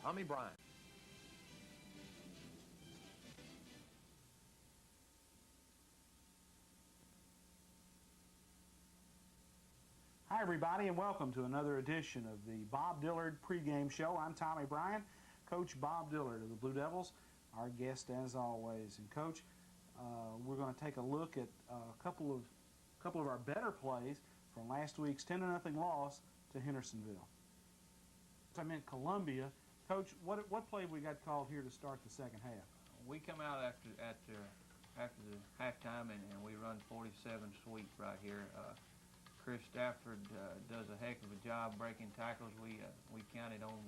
Tommy Bryant. Hi everybody, and welcome to another edition of the Bob Dillard pregame show. I'm Tommy Bryant, Coach Bob Dillard of the Blue Devils, our guest as always. And Coach, we're going to take a look at a couple of our better plays from last week's 10-0 loss to Hendersonville. I meant Columbia. Coach, what play we got called here to start the second half? We come out after the halftime and we run 47 sweep right here. Chris Stafford does a heck of a job breaking tackles. We counted on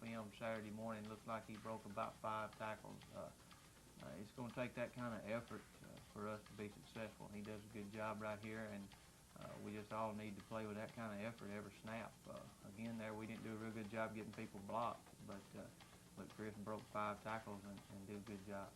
film Saturday morning. Looked like he broke about 5 tackles. It's going to take that kind of effort for us to be successful. He does a good job right here, and we just all need to play with that kind of effort every snap. Again, there we didn't do a real good job getting people blocked, but Chris broke 5 tackles and did a good job.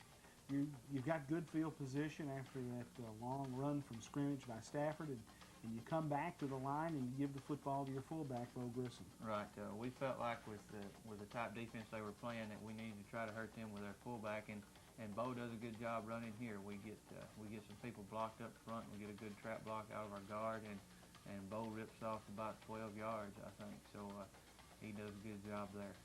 You've got good field position after that long run from scrimmage by Stafford, and you come back to the line and you give the football to your fullback, Bo Grissom. Right. We felt like with the type defense they were playing that we needed to try to hurt them with our fullback, and Bo does a good job running here. We get some people blocked up front. We get a good trap block out of our guard, and Bo rips off about 12 yards, I think. So he does a good job there.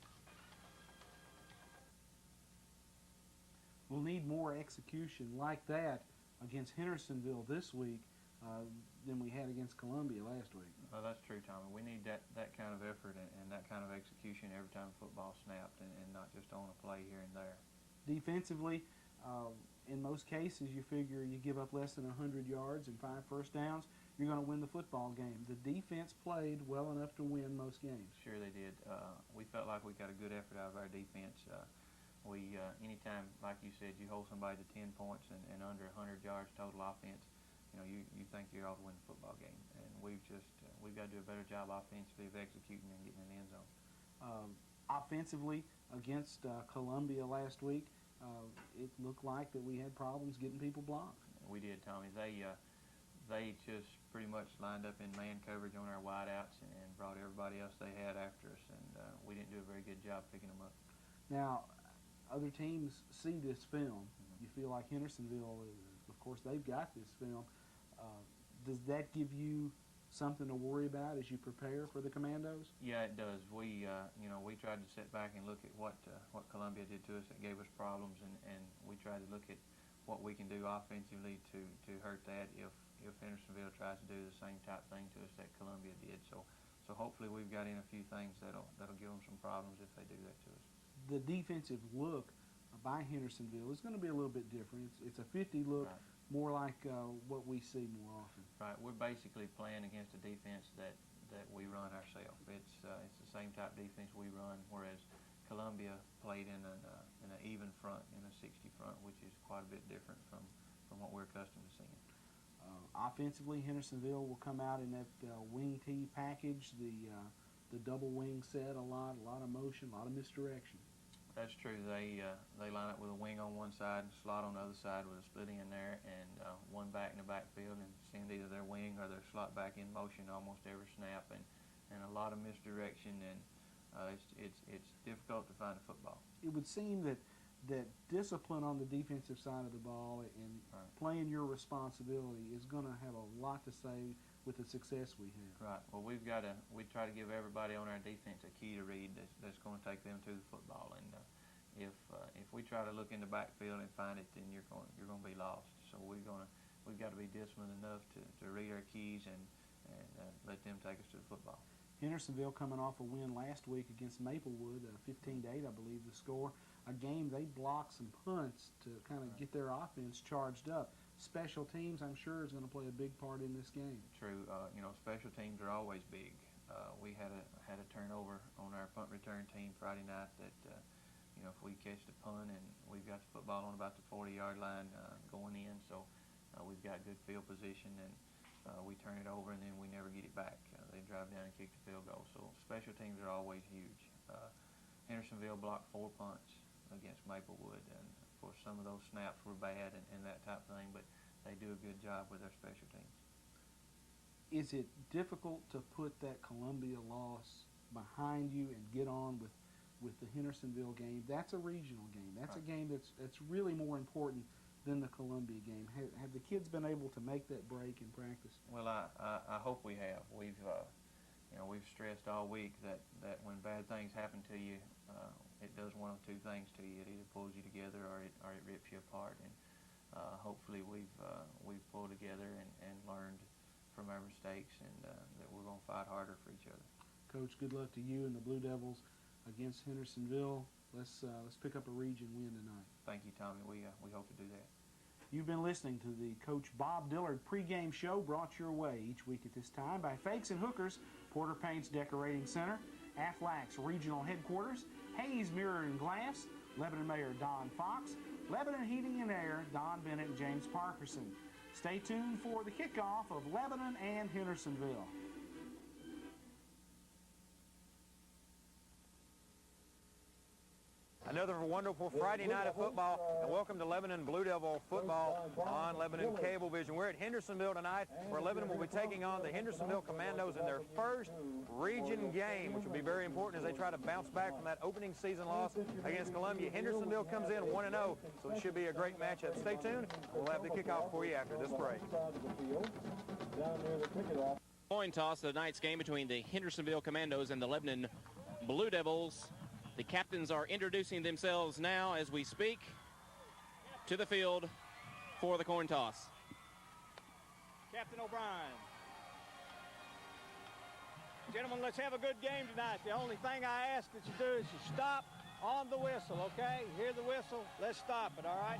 We'll need more execution like that against Hendersonville this week than we had against Columbia last week. Well, that's true, Tommy. We need that kind of effort and that kind of execution every time football snapped, and not just on a play here and there. Defensively, in most cases, you figure you give up less than 100 yards and 5 first downs, you're going to win the football game. The defense played well enough to win most games. Sure they did. We felt like we got a good effort out of our defense. Anytime, like you said, you hold somebody to 10 points and under 100 yards total offense, you think you're off to win the football game. And we've got to do a better job offensively of executing and getting in the end zone. Offensively, against Columbia last week, it looked like that we had problems getting people blocked. We did, Tommy. They just pretty much lined up in man coverage on our wideouts and brought everybody else they had after us, and we didn't do a very good job picking them up. Now, other teams see this film. Mm-hmm. You feel like Hendersonville, of course, they've got this film. Does that give you something to worry about as you prepare for the Commandos? Yeah, it does. We tried to sit back and look at what Columbia did to us that gave us problems, and we tried to look at what we can do offensively to hurt that if Hendersonville tries to do the same type thing to us that Columbia did. So hopefully we've got in a few things that'll give them some problems if they do that to us. The defensive look by Hendersonville is going to be a little bit different. It's a 50 look, right. More like what we see more often. Right. We're basically playing against a defense that we run ourselves. It's the same type of defense we run, whereas Columbia played in an even front, in a 60 front, which is quite a bit different from what we're accustomed to seeing. Offensively, Hendersonville will come out in that wing tee package, the double wing set, a lot of motion, a lot of misdirection. That's true. They line up with a wing on one side and slot on the other side with a split in there, and one back in the backfield, and send either their wing or their slot back in motion almost every snap, and a lot of misdirection, and it's difficult to find a football. It would seem that discipline on the defensive side of the ball and right. Playing your responsibility is going to have a lot to say with the success we have. Right. Well, we try to give everybody on our defense a key to read that's going to take them to the football. And if we try to look in the backfield and find it, then you're going to be lost. So we've got to be disciplined enough to read our keys and let them take us to the football. Hendersonville coming off a win last week against Maplewood, 15-8, I believe the score. A game they blocked some punts to kind of get their offense charged up. Special teams, I'm sure, is going to play a big part in this game. True. Special teams are always big. We had a turnover on our punt return team Friday night that, if we catch the punt and we've got the football on about the 40-yard line going in, so we've got good field position, and we turn it over and then we never get it back. They drive down and kick the field goal. So special teams are always huge. Hendersonville blocked 4 punts against Maplewood, and of course some of those snaps were bad and that type of thing, but they do a good job with their special teams. Is it difficult to put that Columbia loss behind you and get on with with the Hendersonville game. That's a regional game. That's Right. a game that's really more important than the Columbia game. Have the kids been able to make that break in practice? Well, I hope we have. We've stressed all week that when bad things happen to you, it does one of two things to you. It either pulls you together or it rips you apart. And hopefully we've pulled together and learned from our mistakes, and that we're going to fight harder for each other. Coach, good luck to you and the Blue Devils against Hendersonville. Let's pick up a region win tonight. Thank you, Tommy. We hope to do that. You've been listening to the Coach Bob Dillard pregame show, brought your way each week at this time by Fakes and Hookers, Porter Paint's Decorating Center, Aflac's Regional Headquarters, Hayes Mirror and Glass, Lebanon Mayor Don Fox, Lebanon Heating and Air, Don Bennett and James Parkerson. Stay tuned for the kickoff of Lebanon and Hendersonville. Another wonderful Friday night of football, and welcome to Lebanon Blue Devil football on Lebanon Cablevision. We're at Hendersonville tonight, where Lebanon will be taking on the Hendersonville Commandos in their first region game, which will be very important as they try to bounce back from that opening season loss against Columbia. Hendersonville comes in 1-0, so it should be a great matchup. Stay tuned. We'll have the kickoff for you after this break. Coin toss of tonight's game between the Hendersonville Commandos and the Lebanon Blue Devils. The captains are introducing themselves now as we speak to the field for the coin toss. Captain O'Brien. Gentlemen, let's have a good game tonight. The only thing I ask that you do is you stop on the whistle, okay? You hear the whistle? Let's stop it, all right?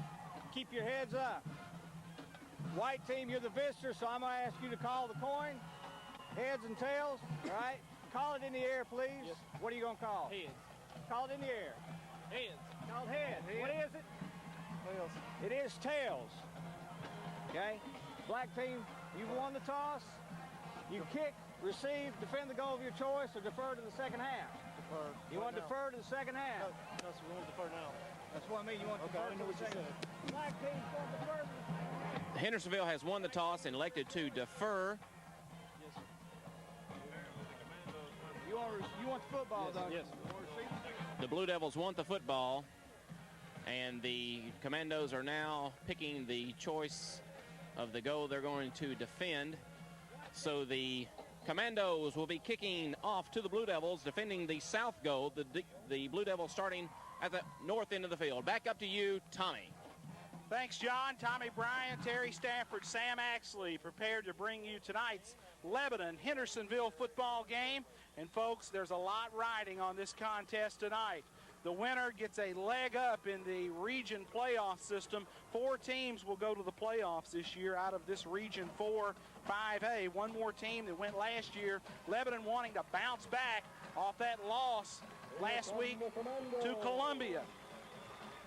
Keep your heads up. White team, you're the visitor, so I'm going to ask you to call the coin. Heads and tails, all right? Call it in the air, please. Yes. What are you going to call? Heads. Call it in the air. Heads. Call it heads. What is it? Tails. It is tails. Okay? Black team, you've won the toss. You kick, receive, defend the goal of your choice, or defer to the second half. Defer. You want to defer to the second half? No, sir, we want to defer now. That's what I mean. You want to defer I to know the what you second said. half. Black team's going to defer to the second half. Hendersonville has won the toss and elected to defer. Yes, sir. You want the football, don't you? Yes. You want to receive? The Blue Devils want the football, and the Commandos are now picking the choice of the goal they're going to defend. So the Commandos will be kicking off to the Blue Devils, defending the south goal, the Blue Devils starting at the north end of the field. Back up to you, Tommy. Thanks, John. Tommy Bryant, Terry Stafford, Sam Axley prepared to bring you tonight's Lebanon-Hendersonville football game. And, folks, there's a lot riding on this contest tonight. The winner gets a leg up in the region playoff system. 4 teams will go to the playoffs this year out of this Region 4 5A. One more team that went last year. Lebanon wanting to bounce back off that loss last week to Columbia.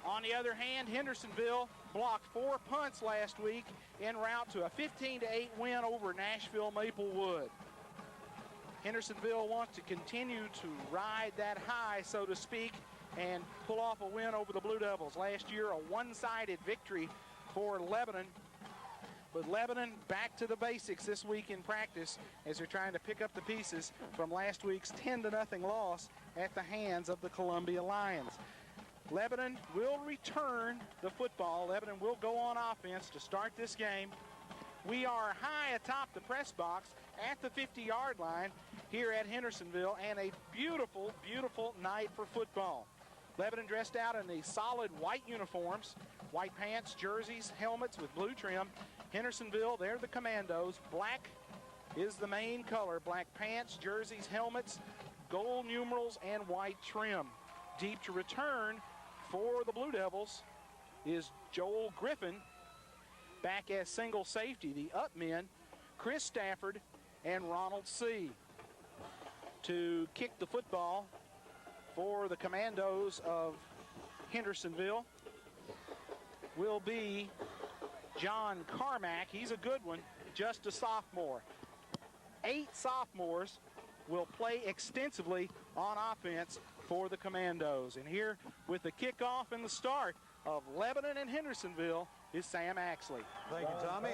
On the other hand, Hendersonville blocked 4 punts last week en route to a 15-8 win over Nashville Maplewood. Hendersonville wants to continue to ride that high, so to speak, and pull off a win over the Blue Devils. Last year, a one-sided victory for Lebanon. But Lebanon back to the basics this week in practice as they're trying to pick up the pieces from last week's 10-0 loss at the hands of the Columbia Lions. Lebanon will return the football. Lebanon will go on offense to start this game. We are high atop the press box at the 50-yard line here at Hendersonville, and a beautiful, beautiful night for football. Lebanon dressed out in the solid white uniforms, white pants, jerseys, helmets with blue trim. Hendersonville, they're the Commandos. Black is the main color. Black pants, jerseys, helmets, gold numerals, and white trim. Deep to return for the Blue Devils is Joel Griffin. Back as single safety, the up men, Chris Stafford and Ronald C. To kick the football for the Commandos of Hendersonville will be John Carmack. He's a good one, just a sophomore. 8 sophomores will play extensively on offense for the Commandos. And here with the kickoff and the start of Lebanon and Hendersonville is Sam Axley. Thank you, Tommy.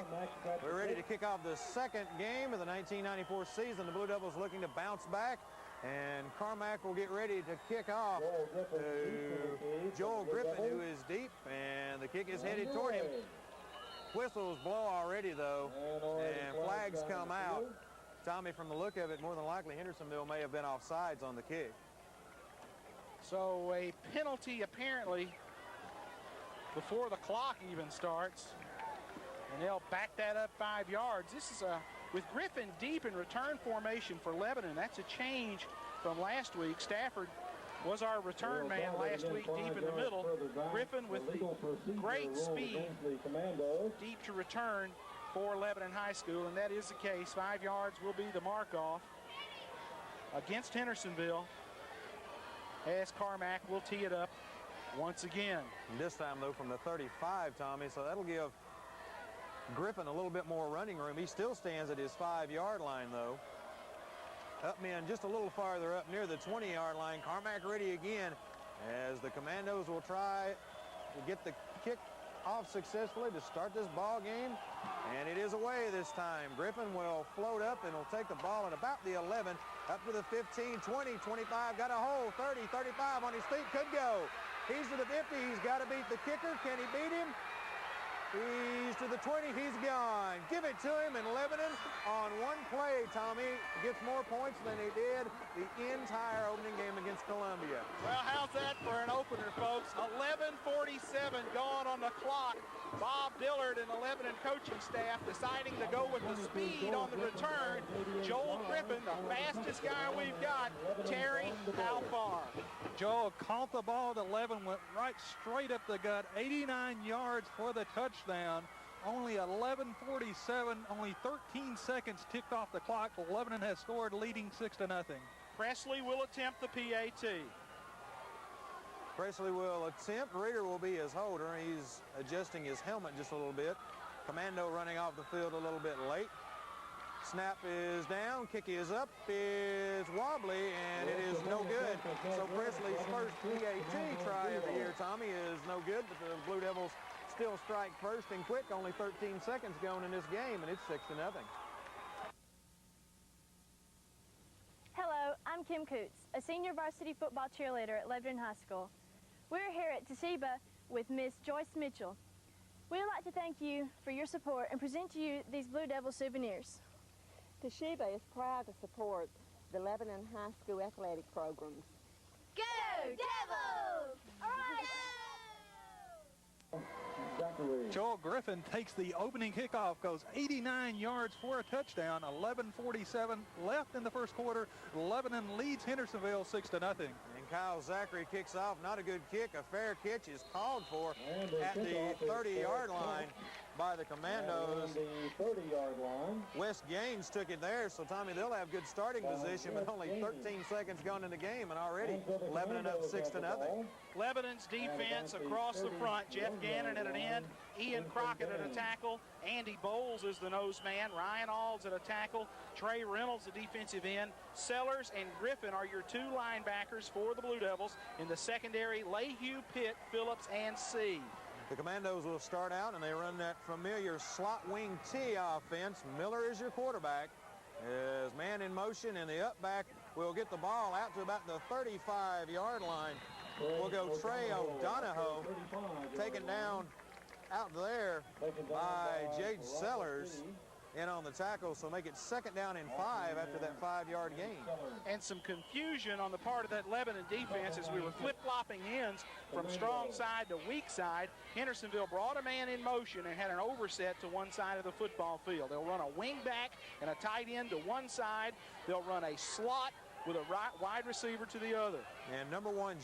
We're ready to kick off the second game of the 1994 season. The Blue Devils looking to bounce back And Carmack will get ready to kick off to Joel Griffin, who is deep, and the kick is headed toward him. Whistles blow already, though, and flags come out. Tommy, from the look of it, more than likely Hendersonville may have been offsides on the kick. So a penalty apparently before the clock even starts, and they'll back that up 5 yards. This is with Griffin deep in return formation for Lebanon. That's a change from last week. Stafford was our return man last week, deep in the middle. Griffin with the great speed deep to return for Lebanon High School, and that is the case. 5 yards will be the mark-off against Hendersonville, as Carmack will tee it up once again. And this time, though, from the 35, Tommy, so that'll give Griffin a little bit more running room. He still stands at his 5-yard line, though. Up men just a little farther up near the 20-yard line. Carmack ready again as the Commandos will try to get the kick off successfully to start this ball game. And it is away this time. Griffin will float up and will take the ball at about the 11, up to the 15, 20, 25, got a hole, 30, 35 on his feet, could go. He's to the 50, he's got to beat the kicker. Can he beat him? He's to the 20, he's gone. Give it to him, and Lebanon on one play, Tommy, gets more points than he did the entire opening game against Columbia. Well, how's that for an opener, folks? 11:47 gone on the clock. Bob Dillard and the Lebanon coaching staff deciding to go with the speed on the return. Joel Griffin, the fastest guy we've got. Terry, how far? Joel caught the ball at 11, went right straight up the gut, 89 yards for the touchdown. Only 11:47, only 13 seconds ticked off the clock. Lebanon has scored, leading 6-0. Presley will attempt the PAT. Presley will attempt. Reeder will be his holder. He's adjusting his helmet just a little bit. Commando running off the field a little bit late. Snap is down, kick is up, is wobbly, and it is no good. So Presley's first PAT try of the year, Tommy, is no good, but the Blue Devils still strike first and quick. Only 13 seconds going in this game, and it's 6-0. Hello, I'm Kim Coots, a senior varsity football cheerleader at Lebanon High School. We're here at Toshiba with Miss Joyce Mitchell. We would like to thank you for your support and present to you these Blue Devil souvenirs. Toshiba is proud to support the Lebanon High School athletic programs. Go Devils! All right! Joel Griffin takes the opening kickoff, goes 89 yards for a touchdown, 11:47 left in the first quarter. Lebanon leads Hendersonville 6-0. And Kyle Zachary kicks off. Not a good kick. A fair catch is called for at the 30-yard line by the Commandos. The 30-yard line. Wes Gaines took it there, so Tommy, they'll have good starting position, but only 13 seconds gone in the game, and already Lebanon up 6-0. Lebanon's defense across the front. Jeff Gannon at an end, Ian Crockett at a tackle, Andy Bowles is the nose man, Ryan Alls at a tackle, Trey Reynolds the defensive end. Sellers and Griffin are your two linebackers for the Blue Devils. In the secondary, Lehue, Pitt, Phillips, and C. The Commandos will start out, and they run that familiar slot wing T offense. Miller is your quarterback. As man in motion, and the up back will get the ball out to about the 35-yard line. We'll go Trey O'Donohoe, taken down out there by Jade Sellers in on the tackle, so make it 2nd down and 5 after that 5-yard gain. And some confusion on the part of that Lebanon defense as we were flip-flopping ends from strong side to weak side. Hendersonville brought a man in motion and had an overset to one side of the football field. They'll run a wing back and a tight end to one side. They'll run a slot with a wide receiver to the other. And number 1